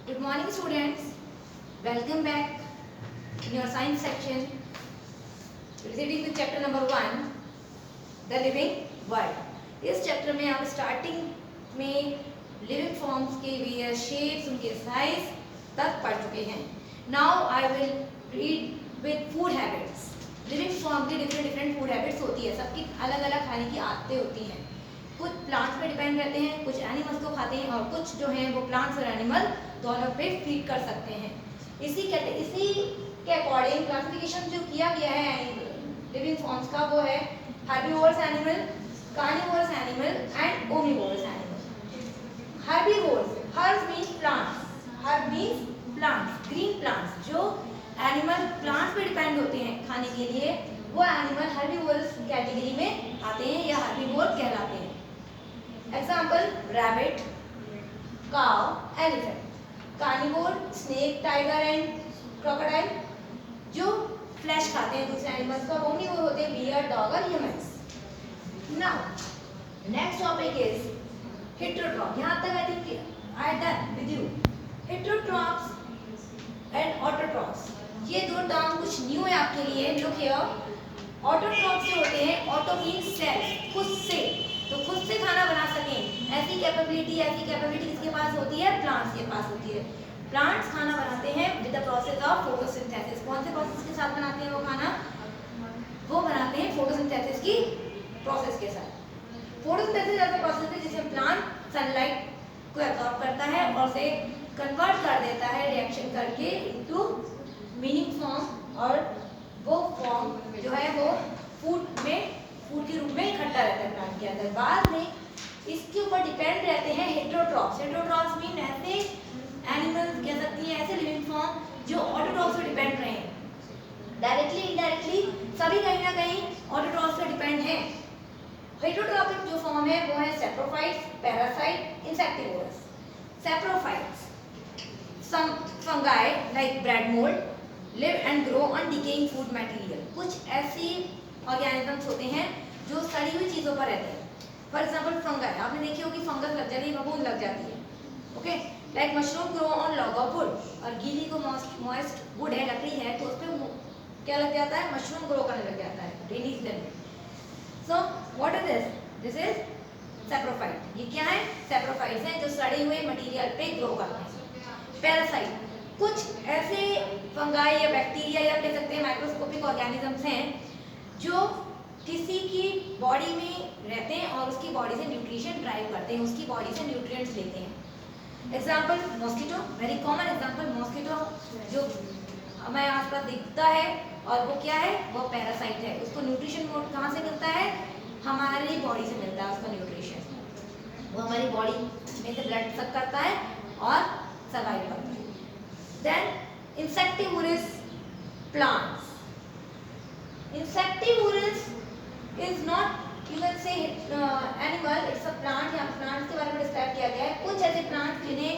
Good morning students. Welcome back in your science section. Proceeding with chapter number 1, the living world. इस chapter में आप starting में living forms के various shapes, उनके size तक पढ़ चुके हैं. Now I will read with food habits. Living form की डिफरेंट फूड हैबिट्स होती है. सबकी अलग अलग खाने की आदतें होती हैं. कुछ प्लांट्स पे डिपेंड रहते हैं, कुछ एनिमल्स को खाते हैं और कुछ जो हैं वो प्लांट्स और एनिमल दोनों पे फीड कर सकते हैं. इसी के अकॉर्डिंग क्लासिफिकेशन जो किया गया है लिविंग फॉर्म्स का वो है herbivorous animal, carnivorous animal and omnivorous animal. Herbivorous, herb means plants, herb means plants, green plants. जो एनिमल प्लांट्स पे डिपेंड होते हैं खाने के लिए, वो एनिमल हर्बीवोरस कैटेगरी में आते हैं या हर्बीवोर कहलाते हैं. Example rabbit, cow, elephant. Carnivore snake, tiger and crocodile जो फ्लैश खाते हैं दूसरे एनिमल्स का. ओमनिवोर होते हैं बियर, डॉग और humans. Now next topic is heterotroph. यहाँ तक I think I done with you. Heterotrophs and autotrophs, ये दो टर्म कुछ न्यू है आपके लिए. Look here. ऑटोट्रॉप्स जो होते हैं, ऑटो मींस सेल्फ, खुद से, तो खुद से खाना बना सकें ऐसी कैपेबिलिटी किसके पास होती है? प्लांट्स के पास होती है. प्लांट्स खाना बनाते हैं with the process of photosynthesis. कौन से प्रोसेस के साथ बनाते हैं वो खाना? वो बनाते हैं फोटोसिंथेसिस की प्रोसेस के साथ. फोटोसिंथेसिस ऐसा प्रोसेस है जिसमें प्लांट सनलाइट को एब्जॉर्ब करता है और उसे कन्वर्ट कर देता है रिएक्शन करके इनटू मीनिंग फॉर्म, और वो फॉर्म जो है वो फूड के रूप में इकट्ठा रहता है प्लांट के अंदर. बाद में इसके ऊपर डिपेंड रहते हैं हेटेरोट्रॉप्स. हेटेरोट्रॉप्स मीन ऐसे एनिमल्स कह सकती हैं, ऐसे लिविंग फॉर्म जो ऑटोट्रॉप्स पे डिपेंड रहे हैं. डायरेक्टली इनडायरेक्टली सभी कहीं ना कहीं ऑटोट्रॉप्स पे डिपेंड हैं. हेटेरोट्रॉपिक जो फॉर्म है वो है saprophytes, parasite, insectivorous. Saprophytes, some fungi like bread mold live and grow on decaying food material. कुछ ऐसी ऑर्गेनिजम्स होते हैं जो सड़ी हुई चीज़ों पर रहते हैं. फॉर एग्जाम्पल फंगाई, आपने देखी होगी फंगस लग जाती है, फफूंद लग जाती है. Okay, like mushroom grow on log of would. और गीली को मॉइस्ट वुड है, लकड़ी है, तो उस पर क्या लग जाता है? मशरूम ग्रो करने लग जाता है रेनी सीजन में. So what is this? This is saprophyte. ये क्या है? सैप्रोफाइट्स हैं जो सड़े हुए मटीरियल पे ग्रो करते हैं. पैरासाइट, कुछ ऐसे फंगाई या बैक्टीरिया या कह सकते हैं माइक्रोस्कोपिक ऑर्गेनिजम्स हैं जो किसी की बॉडी में रहते हैं और उसकी बॉडी से न्यूट्रिशन ड्राइव करते हैं, उसकी बॉडी से न्यूट्रिएंट्स लेते हैं. Example mosquito, very common example mosquito, जो हमें आसपास दिखता है और वो क्या है? वो पैरासाइट है. उसको न्यूट्रिशन कहाँ से मिलता है? हमारी बॉडी से मिलता है उसका न्यूट्रिशन. वो हमारी बॉडी में से ब्लड सक करता है और सर्वाइव करता है. Then insectivorous plants. Insectivorous is not, you can say animal, it's a plant. यहाँ प्लांट्स के बारे में डिस्क्राइब किया गया है. कुछ ऐसे प्लांट्स जिन्हें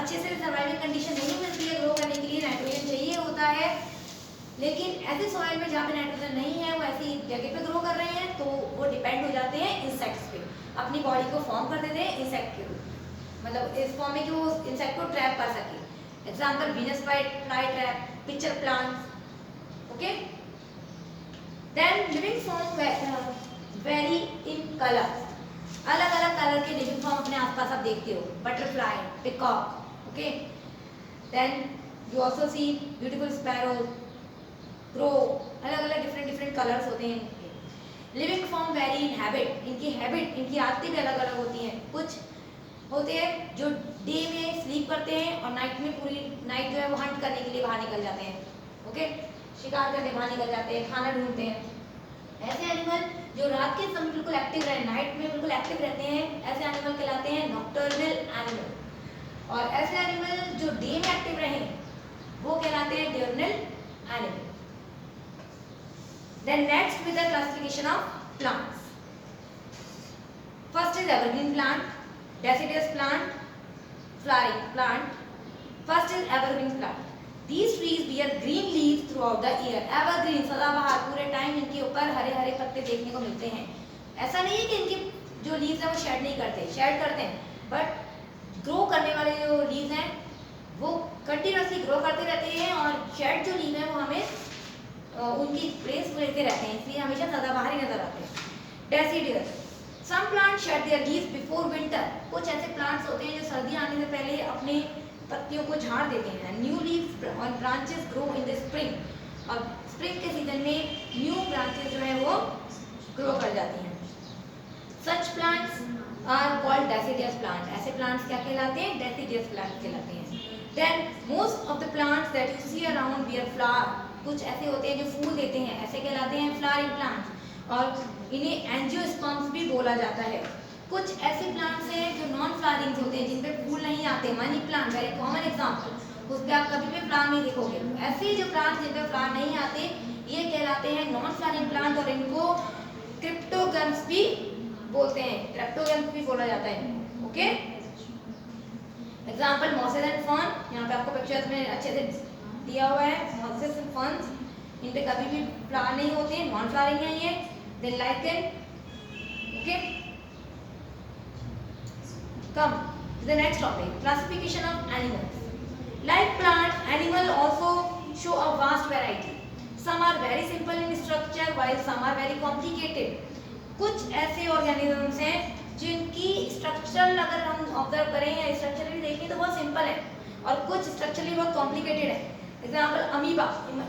अच्छे से सर्वाइविंग कंडीशन नहीं मिलती है, ग्रो करने के लिए नाइट्रोजन चाहिए होता है, लेकिन ऐसे सॉइल में जहाँ पे नाइट्रोजन नहीं है वो ऐसी जगह पे ग्रो कर रहे हैं, तो वो डिपेंड हो जाते हैं इंसेक्ट्स पे. अपनी बॉडी को फॉर्म कर देते हैं इंसेक्ट के रूप, मतलब इस फॉर्म में कि वो इंसेक्ट को ट्रैप कर सके. Example Venus fly trap, picture plants. Okay, then living form vary in colour. अलग अलग कलर के लिविंग फॉर्म अपने आसपास आप देखते हो. Butterfly, peacock. Okay, then you also see beautiful sparrow, crow. अलग अलग डिफरेंट कलर्स होते हैं इनके. Living form vary in habit. इनकी आदतें भी अलग अलग होती हैं. कुछ होते हैं जो डे में स्लीप करते हैं और नाइट में पूरी नाइट जो है वो हंट करने के लिए बाहर निकल जाते हैं. ओके, शिकार करने बाहर निकल जाते हैं, खाना ढूंढते हैं. ऐसे एनिमल जो रात के समय बिल्कुल एक्टिव रहे, नाइट में बिल्कुल एक्टिव रहते हैं, ऐसे एनिमल कहलाते हैं नॉक्टर्नल एनिमल. और ऐसे एनिमल जो डे में एक्टिव रहे वो कहलाते हैं diurnal animal. Then next with the classification of plants. First is evergreen plant, deciduous plant, flowering plant. First is evergreen plant. These trees bear green leaves throughout the year. Evergreen, सदाबहार, पूरे time इनके ऊपर हरे हरे पत्ते देखने को मिलते हैं. ऐसा नहीं है कि इनके जो लीव्स हैं वो शेड नहीं करते, शेड करते हैं, बट ग्रो करने वाले जो लीव्स हैं वो कंटिन्यूसली ग्रो करते रहते हैं, और शेड जो लीव है वो हमें उनकी ब्रेस लेते रहते हैं, इसलिए हमेशा सदाबहार ही नजर आते हैं। Deciduous, some plant shed their leaves before winter, कुछ ऐसे प्लांट्स होते हैं जो सर्दी आने से पहले अपने पत्तियों को झाड़ देते हैं। न्यू लीव्स और branches grow in the spring, और स्प्रिंग के सीजन में न्यू ब्रांचेस जो है वो ग्रो कर जाती हैं। Such plants are called deciduous plant, ऐसे प्लांट्स क्या कहलाते हैं? डेसिडियस प्लांट कहलाते हैं। Then most of the plants that you see around bear flower, कुछ ऐसे होते हैं जो फूल देते हैं, ऐसे कहलाते हैं फ्लावरिंग प्लांट्स, और इन्हें एंजियोस्पर्म्स भी बोला जाता है। कुछ ऐसे प्लांट्स हैं जो नॉन फ्लावरिंग होते हैं, जिन पे फूल नहीं आते, money plant very common example, उस पे आप कभी भी फ्लावर नहीं देखोगे। ऐसे जो प्लांट्स जिन पे फ्लावर नहीं आते ये कहलाते हैं नॉन फ्लावरिंग प्लांट, और इनको क्रिप्टोगम्स भी बोलते हैं, क्रिप्टोगम्स भी बोला जाता है। Okay, example mosses and fern, यहाँ पे आपको पिक्चर्स में अच्छे से दिया हुआ है। मॉसेस एंड फर्न्स, इन पे कभी भी फ्लावर नहीं होते हैं, नॉन फ्लावरिंग है ये। Then lichen, okay, come to the next topic, classification of animals. Like plant, animal also show a vast variety. Some are very simple in structure while some are very complicated. कुछ ऐसे organisms हैं जिनकी structural अगर हम observe करें या structurally देखें तो बहुत सिंपल है, और कुछ स्ट्रक्चरली बहुत कॉम्प्लिकेटेड है। Example amoeba,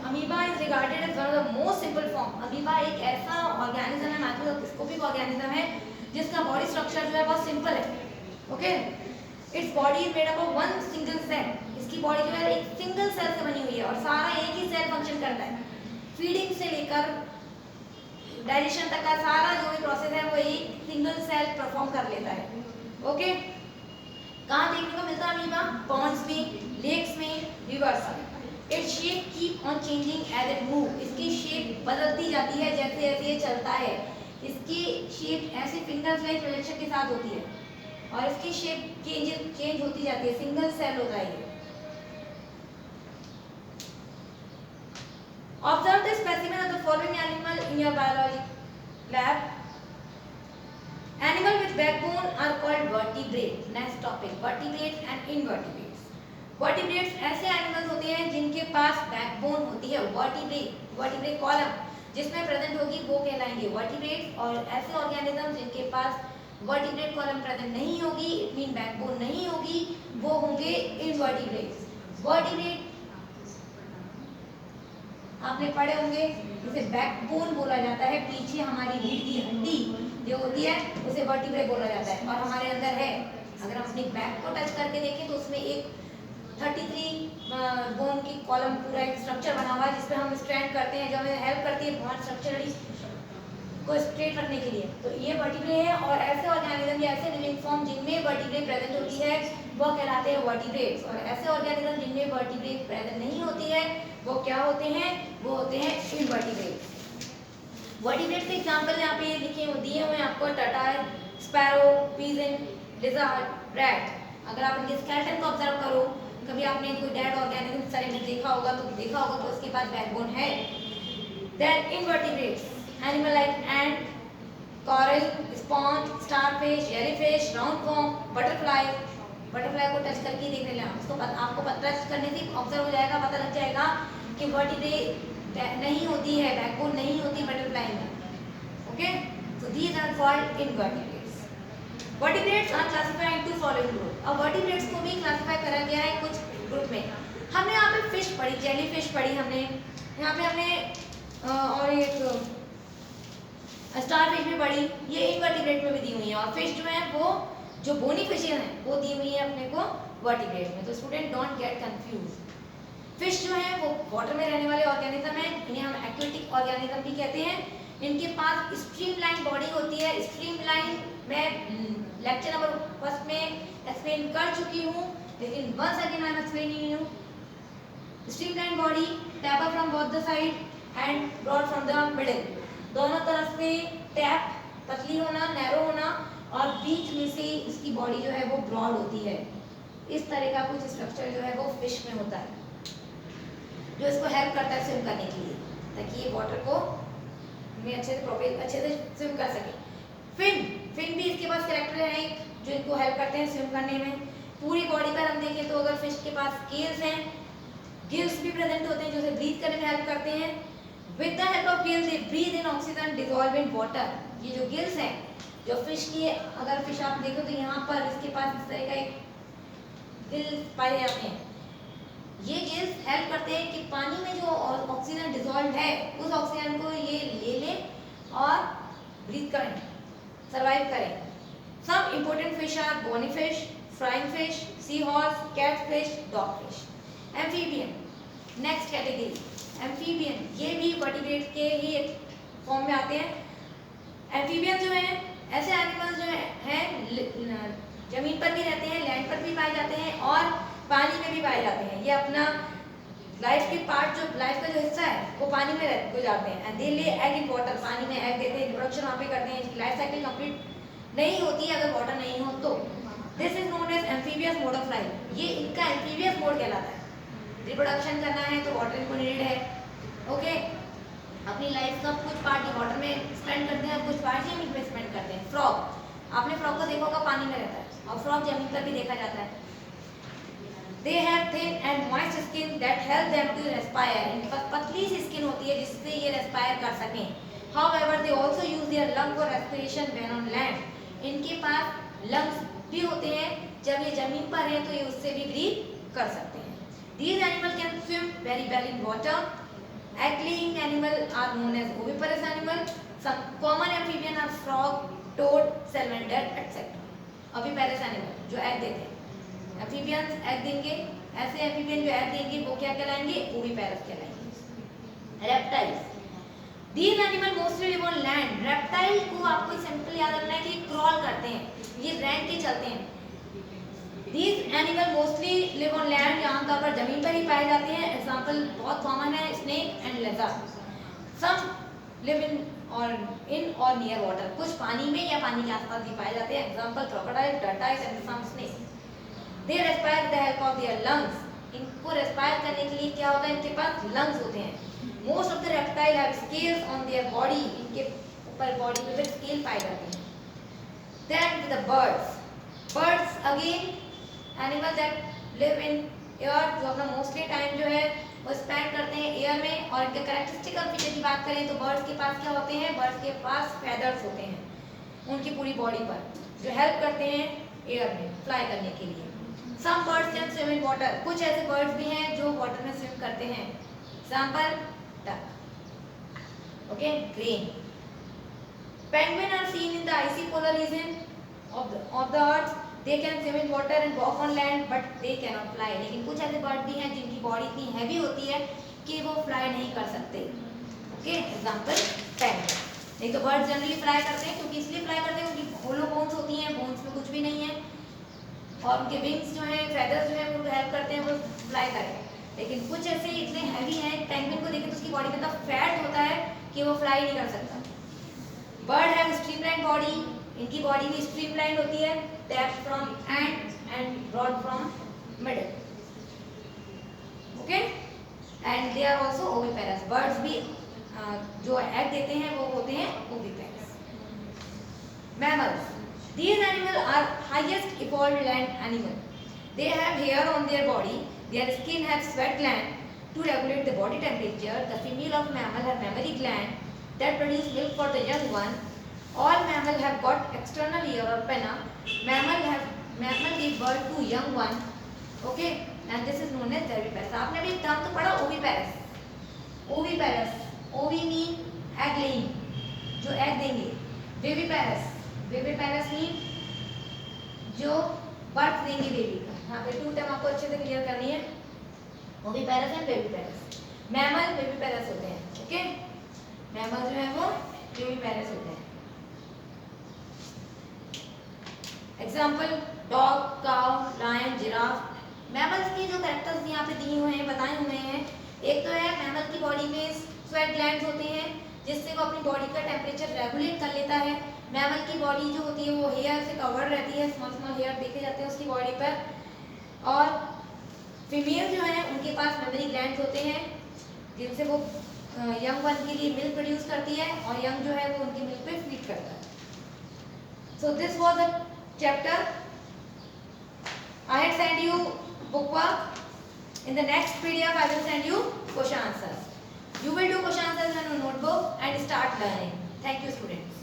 amoeba is regarded as one of the most simple form. अमीबा एक ऐसा ऑर्गेनिज्म है, माइक्रोस्कोपिक ऑर्गेनिज्म है, जिसका बॉडी स्ट्रक्चर जो है बहुत सिंपल है। Okay, its body is made up of one single cell, इसकी बॉडी जो है एक सिंगल सेल से बनी हुई है, और सारा एक ही सेल फंक्शन करता है। फीडिंग से लेकर डाइजेशन तक का सारा जो भी प्रोसेस है वो एक सिंगल सेल परफॉर्म कर लेता है। ओके, कहाँ देखने को मिलता है अमीबा? पॉन्ड्स में, लेक्स में, रिवर्स में। Its shape keep on changing as it move, इसकी शेप बदलती जाती है जैसे जैसे ये चलता है। इसकी शेप ऐसे फिंगर्स लाइक प्रोजेक्शन के साथ होती है, और इसकी शेप चेंज होती जाती है, सिंगल सेल होता है ये। Observe the specimen of the following animal in your biology lab. Animal with backbone are called vertebrates. Next topic, vertebrates and invertebrates. Vertebrates ऐसे एनिमल्स होते हैं जिनके पास बैकबोन होती है, वर्टिब्रेट कॉलम जिसमें प्रेजेंट होगी वो कहलाएंगे वर्टिब्रेट्स, और ऐसे ऑर्गेनिज्म जिनके पास वर्टिब्रेट कॉलम प्रेजेंट नहीं होगी, इट मीन बैकबोन नहीं होगी, वो होंगे इनवर्टिब्रेट्स। वर्टिब्रेट आपने पढ़े होंगे, इसे बैकबोन बोला जाता है, पीछे हमारी रीढ़ की हड्डी जो होती है उसे वर्टिब्रे बोला जाता है, और हमारे अंदर है। अगर हम अपनी बैक को टच करके देखें तो उसमें एक 33 बोन की कॉलम पूरा एक स्ट्रक्चर बना हुआ है, जिसपे हम स्ट्रैंड करते हैं, जो हमें हेल्प करती है बहुत स्ट्रक्चरली को स्ट्रेट रखने के लिए। तो ये वर्टिब्रे है, और ऐसे ऑर्गेनिज्म या ऐसे लिविंग फॉर्म जिनमें वर्टिब्रे प्रेजेंट होती है वो कहलाते हैं वर्टिब्रेट्स, और ऐसे ऑर्गेनिज्म जिनमें वर्टिब्रे प्रेजेंट नहीं होती है वो क्या होते हैं? वो होते हैं इनवर्टिब्रेट्स। वर्टिब्रेट्स के एग्जांपल यहाँ पे लिखे दिए हुए हैं आपको, turtle, sparrow, pigeon, lizard, rat. अगर आप इनके स्केलेटन को ऑब्जर्व करो, कभी आपने कोई डेड ऑर्गेनिज्म सारे में देखा होगा तो उसके पास बैकबोन है। Then invertebrates, animal like ant, coral, sponge, starfish, jellyfish, roundworm, butterfly को टच करके देख लेना, उसको आपको टच करने से ऑब्जर्व हो जाएगा, पता लग जाएगा कि वर्टिब्रे नहीं होती है, बैकबोन नहीं होती बटरफ्लाई में। Okay, so these are called invertebrates. Vertebrates are classified into following group. अब वर्टिब्रेट्स को भी क्लासिफाई करा गया है कुछ ग्रुप में। हमने यहाँ पे फिश पढ़ी, जेलीफिश पढ़ी हमने, यहाँ पे हमने और एक स्टारफिश भी पढ़ी, ये इनवर्टिब्रेट में भी दी हुई है, और फिश जो है वो जो बोनी फिशेज हैं वो दी हुई है अपने को वर्टिब्रेट में। तो student don't get confuse. Fish जो है वो वाटर में रहने वाले ऑर्गेनिज्म है, इन्हें हम एक्वेटिक ऑर्गेनिज्म भी कहते हैं। इनके पास स्ट्रीमलाइन बॉडी होती है। स्ट्रीमलाइन मैं लेक्चर नंबर 1 में एक्सप्लेन कर चुकी हूँ, लेकिन once again I am explaining you. Streamline body, taper from both the side and broad from the middle, दोनों तरफ से टैप पतली होना, नैरो होना, और बीच में से इसकी बॉडी जो है वो ब्रॉड होती है। इस तरह का कुछ स्ट्रक्चर जो है वो फिश में होता है, जो इसको हेल्प करता है स्विम करने के लिए, ताकि ये वाटर को में अच्छे से स्विम कर सके। फिन भी इसके पास कैरेक्टर है जो इनको हेल्प करते हैं स्विम करने में। पूरी बॉडी पर हम देखें तो अगर फिश के पास गिल्स हैं, गिल्स भी प्रेजेंट होते हैं जो उसे ब्रीथ करने में हेल्प करते हैं। With the help of gills they breathe in oxygen dissolve in water. ये जो गिल्स हैं, जो फिश की, अगर फिश आप देखो तो यहाँ पर इसके पास इस तरह का एक गिल्स पाए जाते हैं। ये गिल्स हेल्प करते हैं कि पानी में जो ऑक्सीजन डिसॉल्व है उस ऑक्सीजन को ये ले लें और ब्रीथ करें, सर्वाइव करें। Some important fish are bony fish, frying fish, sea horse, cat fish, dog fish. Amphibian, next category amphibian, ये भी वर्टिब्रेट के ही फॉर्म में आते हैं। एम्फीबियन जो है ऐसे एनिमल्स जो हैं जमीन पर भी रहते हैं, लैंड पर भी पाए जाते हैं और पानी में भी पाए जाते हैं। ये अपना लाइफ के पार्ट, जो लाइफ का जो हिस्सा है वो पानी में गुजारते हैं। एंड दे ले एग इन वाटर, पानी में एग देते हैं, रिप्रोडक्शन वहाँ पे करते हैं। इसकी लाइफ साइकिल कंप्लीट नहीं होती है अगर वाटर नहीं हो तो। This is known as amphibious mode of life. ये इनका एम्फीबियस मोड कहलाता है। रिप्रोडक्शन करना है तो वाटर इनको नीडेड है। ओके, अपनी लाइफ का कुछ पार्ट वाटर में स्पेंड करते हैं और कुछ पार्ट जमीन में स्पेंड करते हैं। फ्रॉग, आपने फ्रॉग को देखा होगा, पानी में रहता है और फ्रॉग जमीन पर भी देखा जाता है। They have thin and moist skin that help them to respire. इनके पास पतली सी स्किन होती है जिससे ये रेस्पायर कर सकें। However, they also use their lung for respiration when on land. इनके पास लंग्स भी होते हैं, जब ये जमीन पर हैं तो ये उससे भी ब्रीथ कर सकते हैं। These animals can swim very well in water. Egg-laying animals are known as oviparous animals. Some common amphibians are frog, toad, salamander, etc. Oviparous animal जो एग देते हैं। एम्फीबियंस एग देंगे, ऐसे एम्फीबियन जो एग देंगे वो क्या कहलाएंगे? ओविपेरस कहलाएंगे। Reptiles, these animal mostly live on land. Reptile को आपको सिंपल याद रखना है कि क्रॉल करते हैं, ये रैंक के चलते हैं। These animal mostly live on land, आमतौर पर जमीन पर ही पाए जाते हैं। एग्जाम्पल बहुत कॉमन है, snake and lizard. Some live in और नियर वाटर, कुछ पानी में या पानी के आसपास भी पाए जाते हैं। Example crocodile, turtles and some snakes. They respire with the help of their lungs. इनको रेस्पायर करने के लिए क्या होता है? इनके पास लंग्स होते हैं। Most of the reptile have scales on their body. इनके ऊपर बॉडी पे स्केल पाए जाते हैं। Then the birds. Birds again animals that live in air, जो अपना मोस्टली टाइम जो है वो स्पेंड करते हैं एयर में। और इनके कैरेक्टरिस्टिकल फीचर की बात करें तो बर्ड्स के पास क्या होते हैं? बर्ड्स के पास फेदर्स होते हैं उनकी पूरी बॉडी पर, जो हेल्प करते हैं एयर में फ्लाई करने के लिए। Some birds can swim in water. कुछ ऐसे बर्ड्स भी हैं जो वाटर में स्विम करते हैं। Example duck, okay, crane. Penguins are seen in the icy polar region of the earth. They can swim in water and walk on land, but they cannot fly. लेकिन कुछ ऐसे bird भी हैं जिनकी body इतनी heavy होती है कि वो फ्लाई नहीं कर सकते। Okay, example penguin. नहीं तो बर्ड्स जनरली फ्लाई करते हैं, क्योंकि इसलिए फ्लाई करते हैं क्योंकि होलो बोन्स होती हैं, बोन्स में कुछ भी नहीं है और उनके विंग्स जो हैं, फेदर्स जो हैं, वो हेल्प करते हैं वो फ्लाई करें। लेकिन कुछ ऐसे इतने हैवी हैं, पेंगुइन को देखें तो उसकी बॉडी में इतना फैट होता है कि वो फ्लाई नहीं कर सकता। बर्ड हैव स्ट्रीमलाइन बॉडी, इनकी बॉडी भी स्ट्रीमलाइन होती है, tap from and broad from middle. Okay, and they are also oviparous. Birds भी जो एग देते हैं वो होते हैं oviparous. Mammals, these animals are highest evolved land animal. They have hair on their body. Their skin has sweat gland to regulate the body temperature. The female of mammal have mammary gland that produce milk for the young one. All mammal have got external ear or pinna. Mammal give birth to young one. Okay, and this is known as oviparous. आपने भी term तो पढ़ा oviparous. Oviparous, ओवी mean egg laying, जो egg देंगे। Viviparous, viviparous mean जो birth देंगे baby का। यहाँ पे टू टर्म आपको अच्छे से क्लियर करनी है, ओविपेरस एंड बेबीपेरस। मैमल बेबीपेरस होते हैं। ओके, मैमल जो है वो बेबीपेरस होते हैं। Example dog, cow, lion, giraffe. Mammals की जो कैरेक्टर्स यहाँ पे दिए हुए हैं, बताए हुए हैं, एक तो है मैमल की बॉडी में स्वेट ग्लैंड्स होते हैं जिससे वो अपनी बॉडी का टेम्परेचर रेगुलेट कर लेता है। मैमल की बॉडी जो होती है वो हेयर से कवर्ड रहती है, स्मॉल स्मॉल हेयर देखे जाते हैं उसकी बॉडी पर। और फीमेल जो है उनके पास मेमरी ग्लैंड्स होते हैं जिनसे वो यंग वन के लिए मिल्क प्रोड्यूस करती है और यंग जो है वो उनकी मिल्क पे फीड करता है। So this was the chapter. I had sent you bookwork. In the next PDF, I will send you question answers. You will do question answers on your notebook and start learning. Thank you, students.